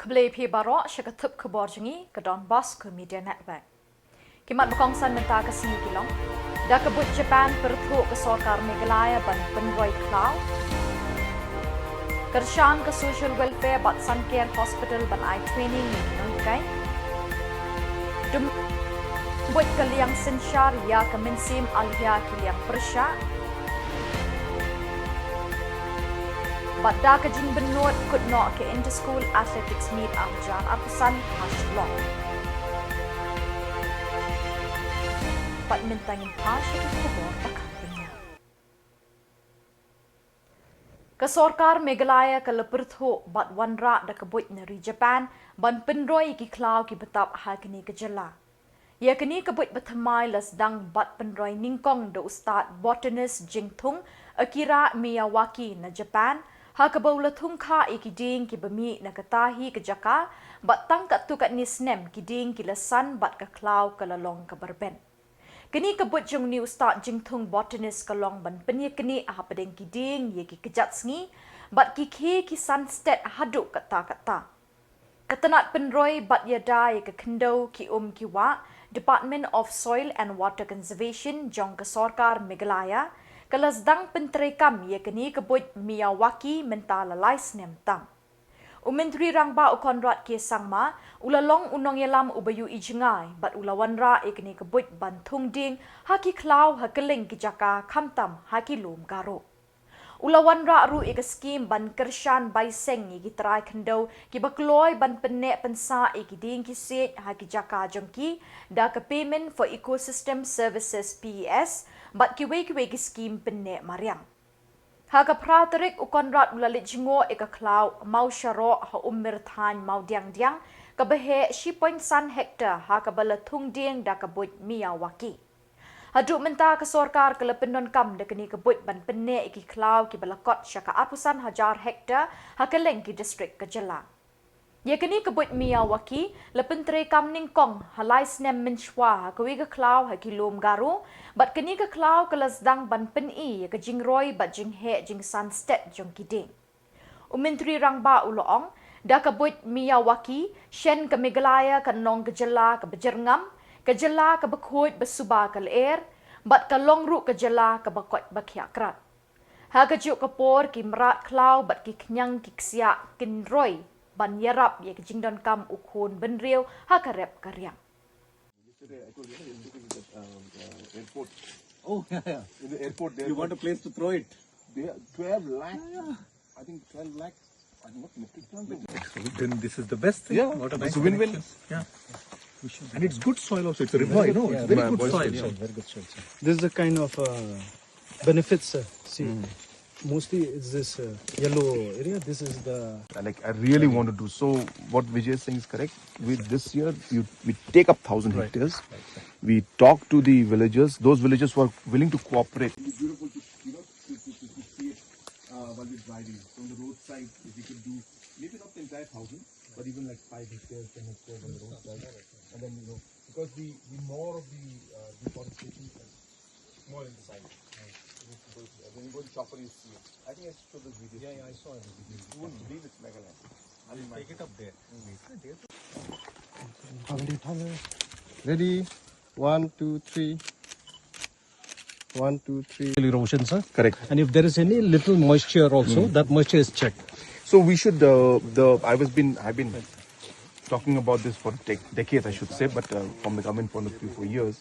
Kble pi barok syakatup Khuborjylla ke donbosco media network. Kimat berkongsan mentah ke sini Shillong. Dah kebut Japan perthuk ke sorkar Meghalaya ban penroi klau. Kershan ke social welfare bat sun care hospital ban eye training ni kinongkai. Buat ke liang sensyar ya ke mensim alhia ke liang persya. Badda ke jing benut kut no ke inter-school athletics meet ahjar apusan Shillong. Bat mentangin pasya ke Khubor akan punya. Ke sorkar Meghalaya ke lepertho bat wanra da kebut nari Japan ban penroi ki klau ki betap hal kini ke Jylla. Ia kini kebut bertemai lesdang bat penroi ningkong da ustad botanist Jingtung akira Miyawaki na Japan. Ha kebaula thungkha ikiding ki bemi na katahi ke jaka bat tangkat tu kat nisnem kiding ki lesan bat ke klau ke lalong ke berben. Kini kebut jung ni ustad Jingtung botanist ke long ban peni kini aha pedeng kiding ye ki kejat sengi bat ki sunstead haduk kata. Ketenat penroi bat yadai ke kendo ki kiwa Department of Soil and Water Conservation jong ke sorkar Meghalaya kelasdang penterekam ia kini kebut Miyawaki mentah lalai senem tam. Menteri Rangba Ukonrat ke Sangma ulalong unong yalam ubayu ijengai bat ulawanra ia kini kebut bantung ding haki klau hakeling kijaka kamtam haki lum garo. Ulawanra ru ika skim ban kershan bai seng iki terai kendo ki bakloi ban penek pensa iki ding ki set haki jaka jongki da ke payment for ecosystem services PES bat kiwe ki skim penek mariang. Haka praterik ukonrat ulalit jingo ika klau mau syaro ha umir than mau diang ke behe 10.1 hektar haka balatung ding da kebut Miyawaki. Haduk mentah ke sorkar ke lepenon kam dekeni kebut ban penek iki klau ki balakot syaka apusan hajar hektar hakeleng ki distrik ke Jylla. Ia kini kebut Miyawaki lepentre kam ningkong halai snem menchwa hakewi ke klau haki lom garu bat kini ke klau ke lesdang ban peni ke jingroi bat jinghe jing sunstead jong kiding. Menteri Rangba uloong dah kebut Miyawaki shen ke Meghalaya ke nong ke Jylla ke bejerngam ke Jylla ke bekut besuba ke leer, bat ke longru ke Jylla ke bekot bakhiakrat. Ha ke juk ke por ki merat klau bat ki kenyang ki ksiak kinroi ban yarap ye ke jingdon kam ukun benriu ha ke rep karyang. Airport. Oh, yeah. In the airport there. You want a place to throw it? They are 12 lakh. I think 12 lakh. I don't know what metric tons. Then this is the best thing. Yeah, What a it's nice a win-win. connection. Yeah. And it's good soil also. It's a river, you know. It's very good soil. Very good soil. This is the kind of benefits. See, mostly it's this yellow area. This is the. Like I really want to do so. What Vijay is saying is correct. With this year, we take up 1,000 hectares. We talk to the villagers. Those villagers who are willing to cooperate. It's beautiful to see it while we're driving from the roadside. If we could do maybe not the entire 1,000, but even like 5 hectares, 10 hectares on the roadside, and then because the more of the deforestation is small in size. When you go to chopper, you see it. I think I showed this video. Yeah, I saw it. You wouldn't believe it's Meghalaya. I'll take it up there. Ready? 1, 2, 3. 1, 2, 3. Erosion, sir. Correct. And if there is any little moisture also, that moisture is checked. So we should. I've been talking about this for decades, I should say, but from the government point of view for years,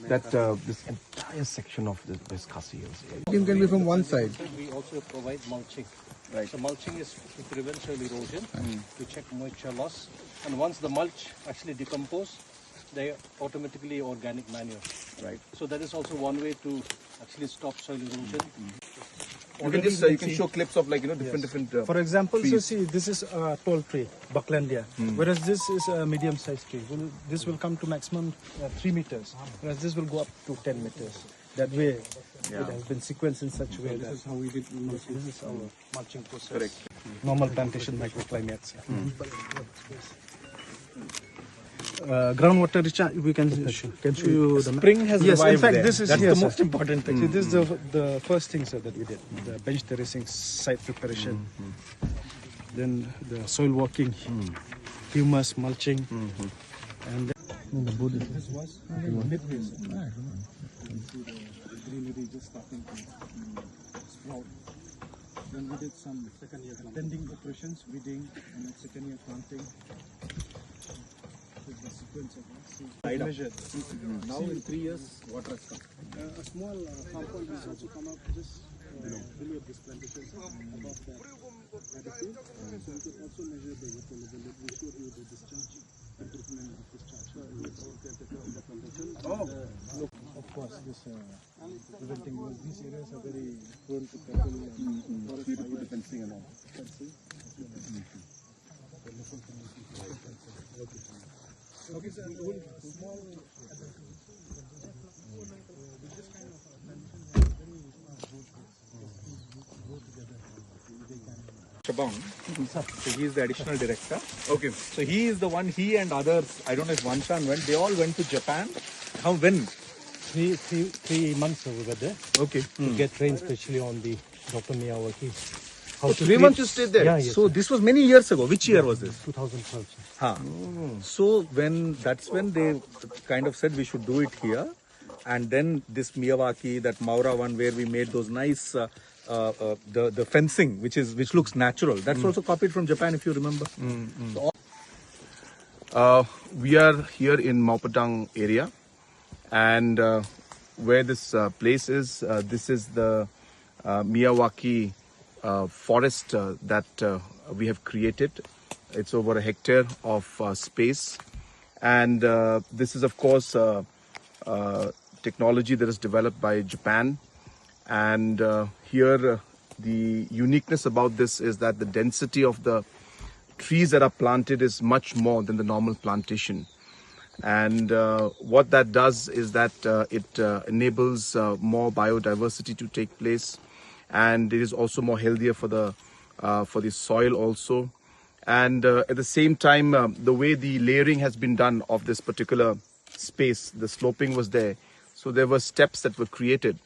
that this entire section of the West Khasi Hills. It can be from one side. We also provide mulching. Right. So mulching is to prevent soil erosion, to check moisture loss, and once the mulch actually decompose, they automatically organic manure. Right. So that is also one way to actually stop soil erosion. You can show clips of different. For example, so trees. see, this is a tall tree, Bucklandia, whereas this is a medium-sized tree. This will come to maximum 3 meters, whereas this will go up to 10 meters. That way, it has been sequenced in such a way. This is how we did mulching. This is our mulching process. Correct. Normal plantation microclimates. Groundwater recharge, we can show you the Spring has yes, in revived fact, there. this is That's yes, the most important thing. See, this is the first thing, sir, that we did. The bench terracing, site preparation, then the soil walking. humus mulching. And then this was midway. The greenery just starting to sprout. Then we did some second year tending operations, weeding, and then second year planting. This is the sequence of measured. Now in 3 years, what has come? A small compound has also come up just below this plantation above that latitude. So we could also measure the water level. We showed you the discharge, improvement of discharge. So we will get the plantation. Of course, this preventing these areas are very prone to cattle and forest fires. Fencing and all. Fencing. Okay, so small. Shillong. So he is the additional director. Okay. So he is the one, he and others, I don't know if Vanshan went, they all went to Japan. How, when? 3 months we were there Okay. to get trained, especially on the Dr. Miyawaki. So 3 months you stayed there? Yeah, yes, so this was many years ago. Which year was this? 2012. Huh. So that's when they kind of said we should do it here. And then this Miyawaki, that Maura one where we made those nice the fencing which looks natural. That's also copied from Japan, if you remember. So We are here in Maupadang area, and where this place is, this is the Miyawaki forest that we have created. It's over a hectare of space, and this is of course technology that is developed by Japan. And here the uniqueness about this is that the density of the trees that are planted is much more than the normal plantation. And what that does is that it enables more biodiversity to take place, and it is also more healthier for the soil also. And at the same time, the way the layering has been done of this particular space, the sloping was there, so there were steps that were created,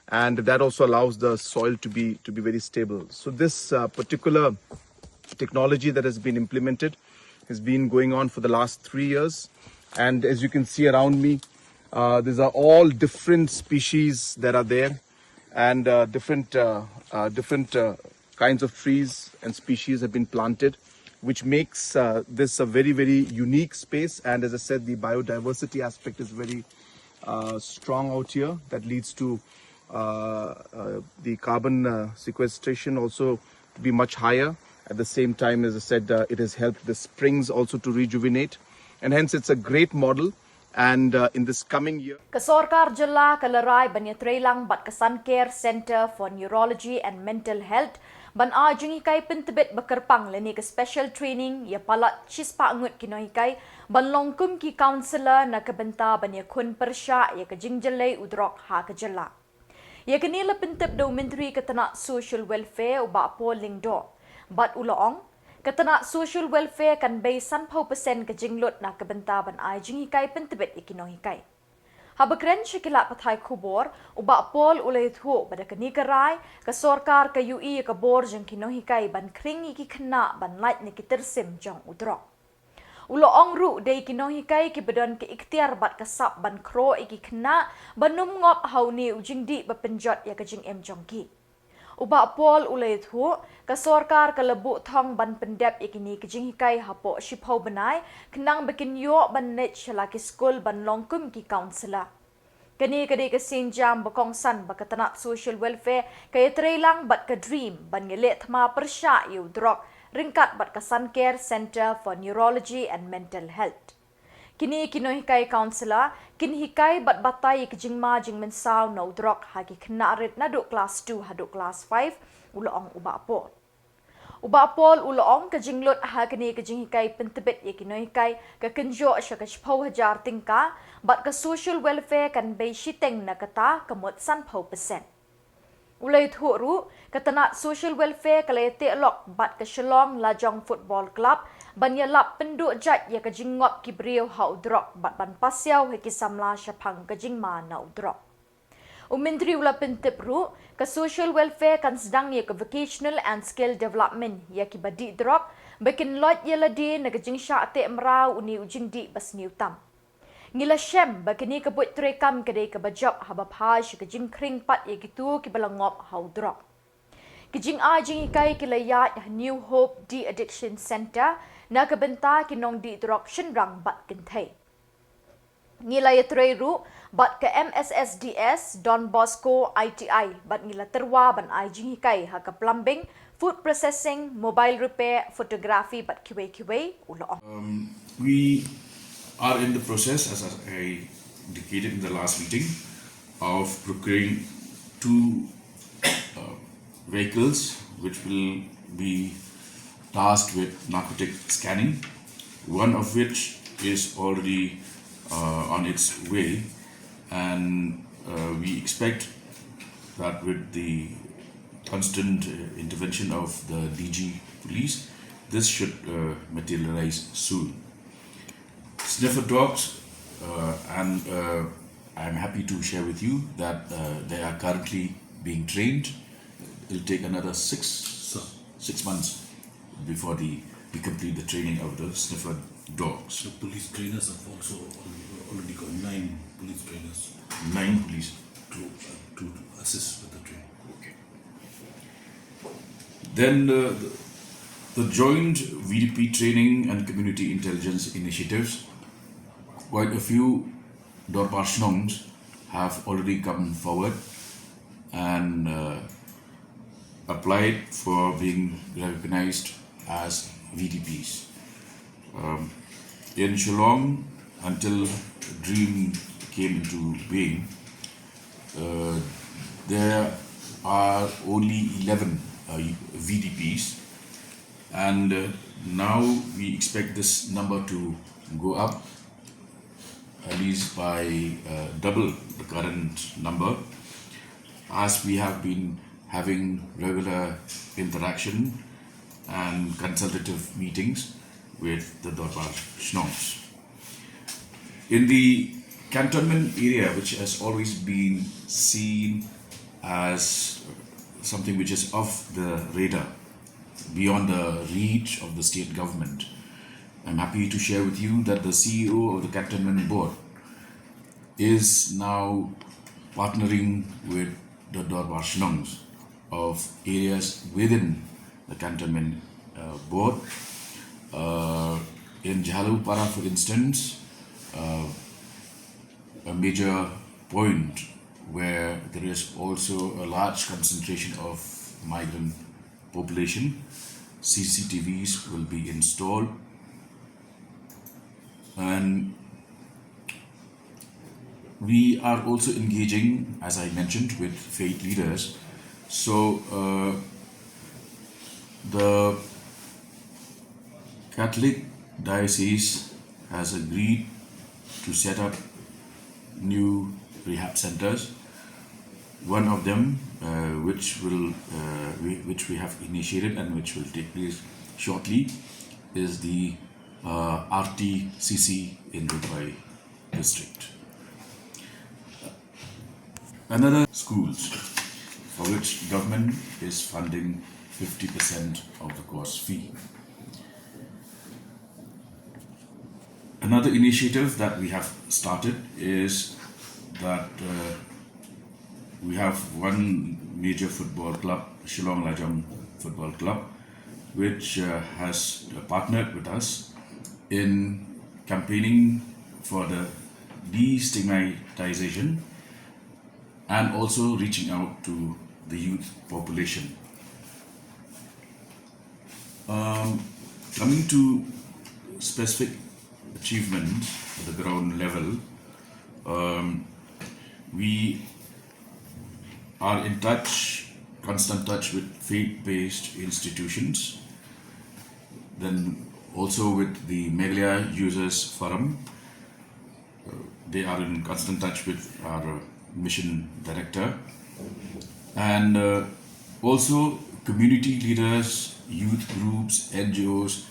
and that also allows the soil to be very stable. So this particular technology that has been implemented has been going on for the last 3 years, and as you can see around me, these are all different species that are there, and different kinds of trees and species have been planted, which makes this a very, very unique space. And as I said, the biodiversity aspect is very strong out here. That leads to the carbon sequestration also to be much higher. At the same time, as I said, it has helped the springs also to rejuvenate, and hence it's a great model. And in this coming year, Khuborjylla kalarai banyatrelang bat Kasan Care Center for Neurology and Mental Health ban ajungi kai pentebet bekerpang leni ke special training ya palat chispa ngut kinoi kai ban longkum ki counselor na kebenta banya kun persya ya ke Jylla udrok ha ke Jylla. Ya ke nila pentep do menteri ketana social welfare uba polling do bat ulong Katana social welfare kan bay 10% ke jinglot na kebenta ban ai jingi kai pentebet ikinohi kai. Habakren shikila pathai Khubor uba pol ulay thu pada kani karai ka sorkar ka UI ka bor jeng kinohi kai ban kring iki khna ban light ni kitersim jong udro. Ulo ongru day kinohi kai ki badan ke ikhtiar bat kasap ban kro iki khna banum ngop hauni ujingdi bapenjot ya ka jing em jongki. Uba pol ulay thu ka sorkar ka lebu thong ban pendep ikini kijing hikai hapo shipho banai kenang bikin yo ban net shalaki school ban longkum ki counselor. Kani kadi ka sinjam bakong san bakatana social welfare kaya trelang bat ka dream ban ngele thma persya yu drok ringkat bat Kasan Care Center for Neurology and Mental Health. Kini kinohikai counselor kinhikai bat batai ke jingma jingmen saw no drok hagi knarit na do class 2 hadu class 5 uloong uba pol. Uba pol uloong ke jinglot hagini ke jinghikai pentebet ye kinohikai ke kenjo sya ke shpau hajar tingka bat ke social welfare kan bay shiteng na kata kemot 10%. Ulay thuru katana social welfare kalete lok bat ke Shillong Lajong Football Club banyalap penduk jat ya ke jingop ki brio ha udrok bat ban pasiau he ki Samla syapang ke jingma na udrok. Umindri ula pentip ru ka social welfare kan sedang ya ka vocational and skill development ya ki badi drop bekin lot Jylla di nagajing sya ate mrau uni ujing di bas niutam. Ngila shem bakini ka buat trekam kadai ka bajak habab haj ka jing kring pat ya gitu ki balangop hau drop. Kijing ajing ikai kilaya New Hope De-Addiction Center na kabenta kinong di drop shinrang bat kintay. Ngila yatreru bat ke MSSDS donbosco ITI bat ngila terwa ban ajing hikai ha ka plumbing, food processing, mobile repair, photography bat kiwe ulo. We are in the process, as I indicated in the last meeting, of procuring 2 vehicles which will be tasked with narcotic scanning, one of which is already on its way, and we expect that with the constant intervention of the DG police, this should materialize soon. Sniffer dogs, and I'm happy to share with you that they are currently being trained. It'll take another 6 months before we complete the training of the sniffer dogs. The police trainers have also already got 9 police trainers 9 police. to assist with the training. Okay. Then the joint VDP training and community intelligence initiatives, quite a few Dorparshnongs have already come forward and applied for being recognized as VDPs. In Shillong, until Dream came into being, there are only 11 VDPs, and now we expect this number to go up at least by double the current number, as we have been having regular interaction and consultative meetings with the Dorpar Shnongs. In the cantonment area, which has always been seen as something which is off the radar, beyond the reach of the state government, I'm happy to share with you that the CEO of the Cantonment Board is now partnering with the Dorpar Shnongs of areas within the Cantonment Board. In Jylla, for instance, a major point where there is also a large concentration of migrant population, CCTVs will be installed, and we are also engaging, as I mentioned, with faith leaders. So the Catholic Diocese has agreed to set up new rehab centers. One of them, which we have initiated and which will take place shortly, is the RTCC in Dubai district. Another schools for which government is funding 50% of the course fee. Another initiative that we have started is that we have one major football club, Shillong Lajang Football Club, which has partnered with us in campaigning for the destigmatization and also reaching out to the youth population. Coming to specific achievements at the ground level, we are in constant touch with faith-based institutions, then also with the Meghalaya Users Forum. They are in constant touch with our mission director, and also community leaders, youth groups, NGOs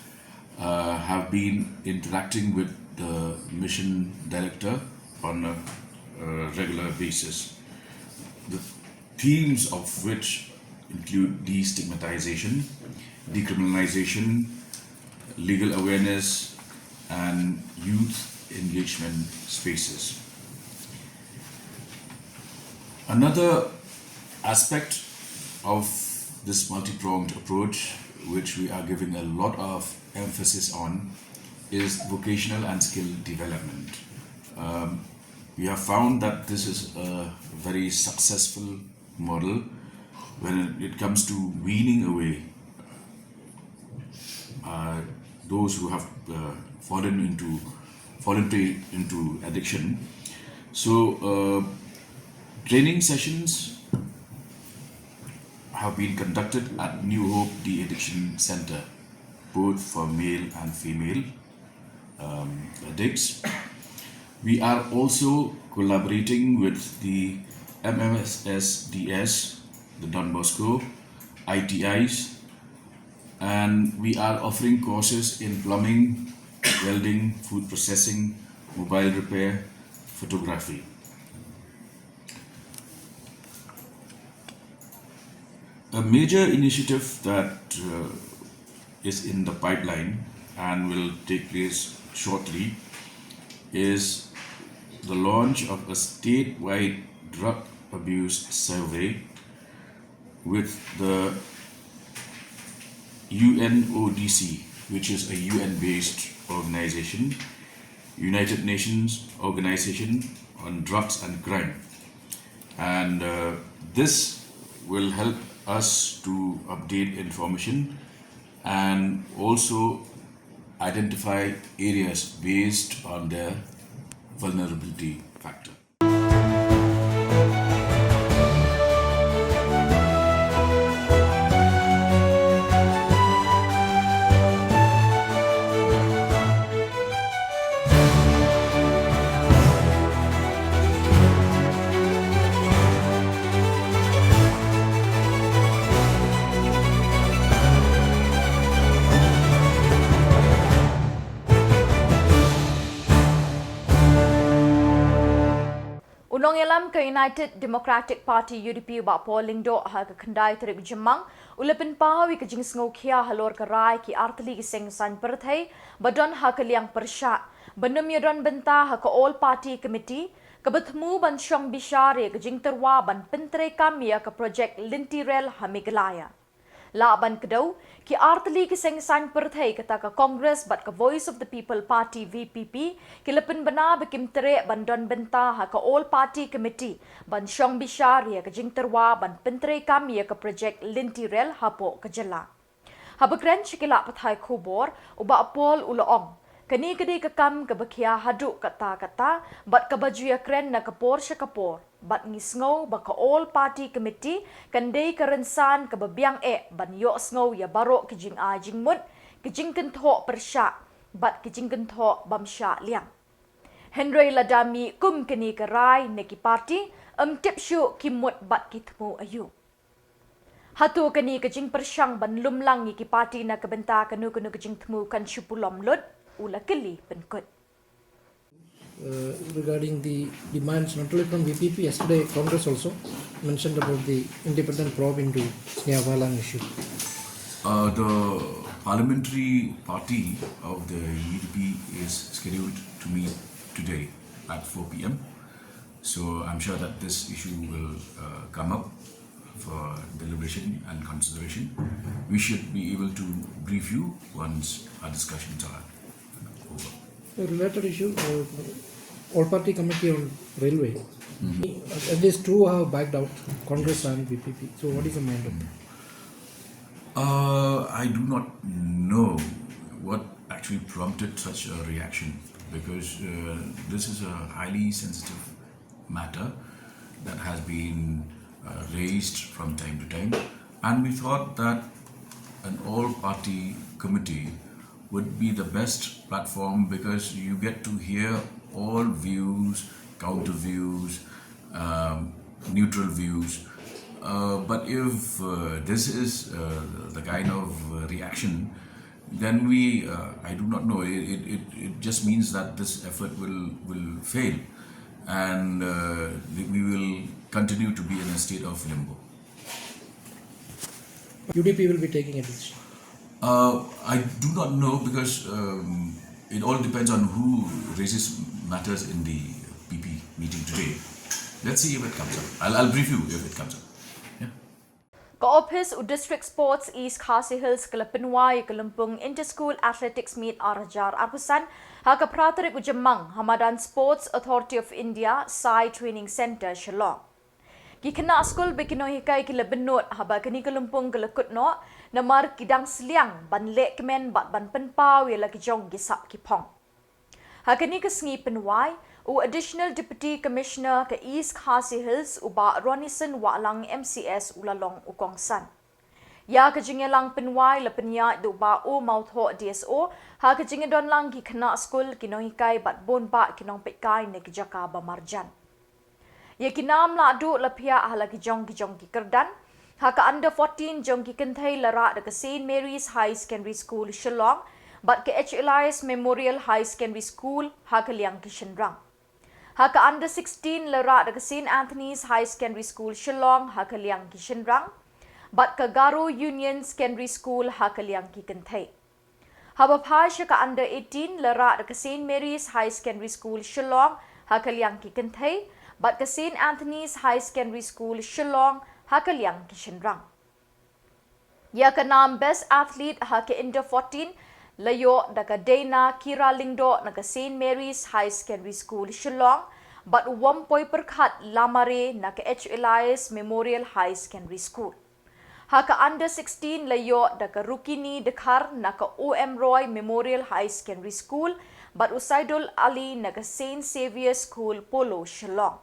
have been interacting with the mission director on a regular basis. the themes of which include destigmatization, decriminalization, legal awareness, and youth engagement spaces. Another aspect of this multi-pronged approach, which we are giving a lot of emphasis on, is vocational and skill development. We have found that this is a very successful model when it comes to weaning away those who have fallen into addiction. So training sessions have been conducted at New Hope De-Addiction Center, both for male and female addicts. We are also collaborating with the MMSSDS, the donbosco, ITIs, and we are offering courses in plumbing, welding, food processing, mobile repair, photography. A major initiative that is in the pipeline and will take place shortly is the launch of a statewide drug abuse survey with the UNODC, which is a UN-based organization, United Nations Organization on Drugs and Crime. And this will help us to update information and also identify areas based on their vulnerability factor. Unong ilam ke United Democratic Party UDP ba polling do ha ke khandai trip Jymmang ulapin pahawi ke jing sngokhia halor ke rai ki artli ki seng san perthai badon ha ke liang persha benum yodon benta ha ke all party committee ke bethmu ban shong bishare ke jing terwa ban pentre kamia ke project lintirel ha Meghalaya. La ban kedau ki artli ki seng san perthai kata ka Congress bat ka Voice of the People Party VPP ki lepin bana bekim tere ban don benta ha ka all party committee ban shong bishar ya ka jing terwa ban pentre kam ya ka project lintirel hapo ka Jylla. Ha bekren chikila pathai Khubor uba pol uloong kani kedi ka kam ka bakia hadu kata bat ka bajuya kren na kapor sya kapor bat ngisngo ba ka all party committee kandai karensan ka babiang ban yo sngo ya baro ki jing a jing mut ki jing kentho persya bat ki jing kentho bamsya liang Henry ladami kum kani ka rai neki party tip syu ki mut bat ki thmu ayu hatu kani ka jing persyang ban lumlang ki party na ka benta kanu kanu ka jing thmu kan syupulom lut ula keli penkut. Regarding the demands not only from VPP, yesterday Congress also mentioned about the independent probe into Miyawaki issue. The parliamentary party of the UDP is scheduled to meet today at 4 p.m. So I'm sure that this issue will come up for deliberation and consideration. We should be able to brief you once our discussions are over. A related issue, all party committee on railway. At least two have backed out, Congress and VPP. So what is the mandate? I do not know what actually prompted such a reaction because this is a highly sensitive matter that has been raised from time to time, and we thought that an all-party committee would be the best platform because you get to hear all views, counter views, neutral views. But if this is the kind of reaction, then I do not know. It just means that this effort will fail. and we will continue to be in a state of limbo. UDP will be taking a decision. I do not know because it all depends on who raises matters in the PP meeting today. Let's see if it comes up. I'll brief you if it comes up. Yeah. Ka-Office u District Sports East Khasi Hills Kalapenwai Kalumpung Inter-School Athletics Meet Arajar Arhusan haka pratarik u Jymmang Hamadan Sports Authority of India Sai Training Center Shillong. Gikena skul bekino hikai kila benut haba kini Kalumpung kelekut no namar kidang seliang ban lek kemen bat ban penpau ya lagi jong gisap kipong. Hakani kesengi penwai u Additional Deputy Commissioner ke East Khasi Hills uba Ronison Walang MCS ulalong ukongsan. Ya kejingelang penwai lepenya du ba u mautho DSO ha kejingedon lang ki kena skul kinong hikai bat bon ba kinong pekai ne kejaka bamarjan. Ya kinam la du lepia hala kijong ki kerdan ha ka under 14 jong ki kenthai lara de St Mary's High Secondary School Shillong bat ke HLIS Memorial High Secondary School ha ka liang ki Shenrang. Ha ka under 16 lara de St Anthony's High Secondary School Shillong ha ka liang ki Shenrang bat ka Garo Union Secondary School ha ka liang ki kenthai. Ha ba phasha ka under 18 lara de St Mary's High Secondary School Shillong ha ka liang ki kenthai bat ka St Anthony's High Secondary School Shillong ha ka liang ki Shenrang. Ya ka nam Best Athlete ha ka under 14 layo daga Dana Kira Lingdo naga St Mary's High Secondary School Shillong but wampoi perkhat lamare naga HLIS Memorial High Secondary School. Haka under 16 layo daga Rukini Dekar naga OM Roy Memorial High Secondary School but Usaidul Ali naga St Xavier School Polo Shillong.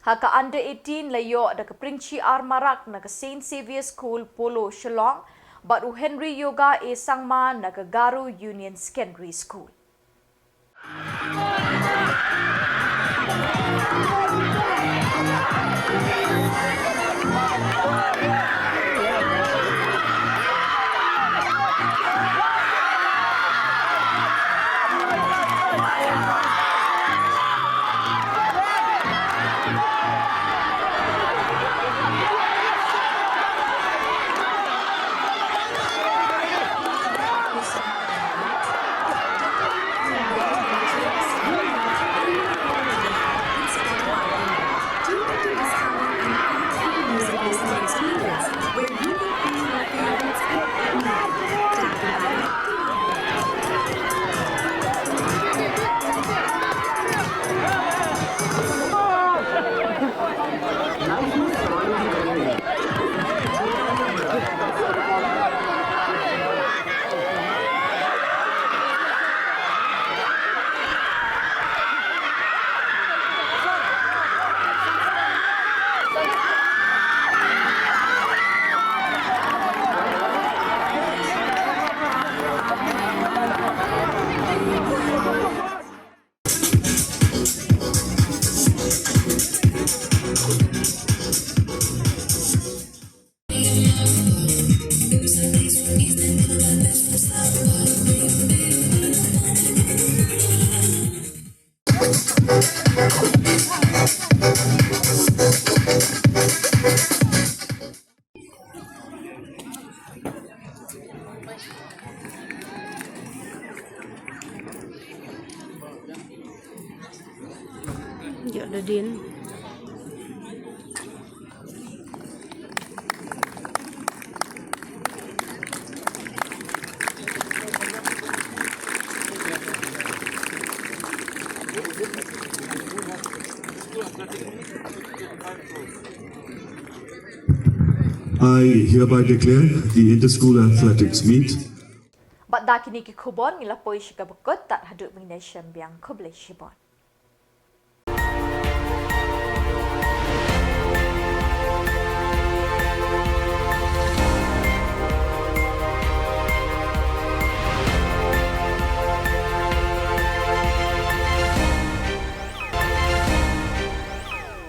Haka under 18 layo daga Pringchi Armarak naga St Xavier School Polo Shillong but Henry Yoga e Sangma Nagagaru Union Secondary School. Jylla din. I hereby declare the Inter-School Athletics Meet. Bat da kini ki Khubor ngila poi shika bekot tat haduk mengnation biang Khuborjylla.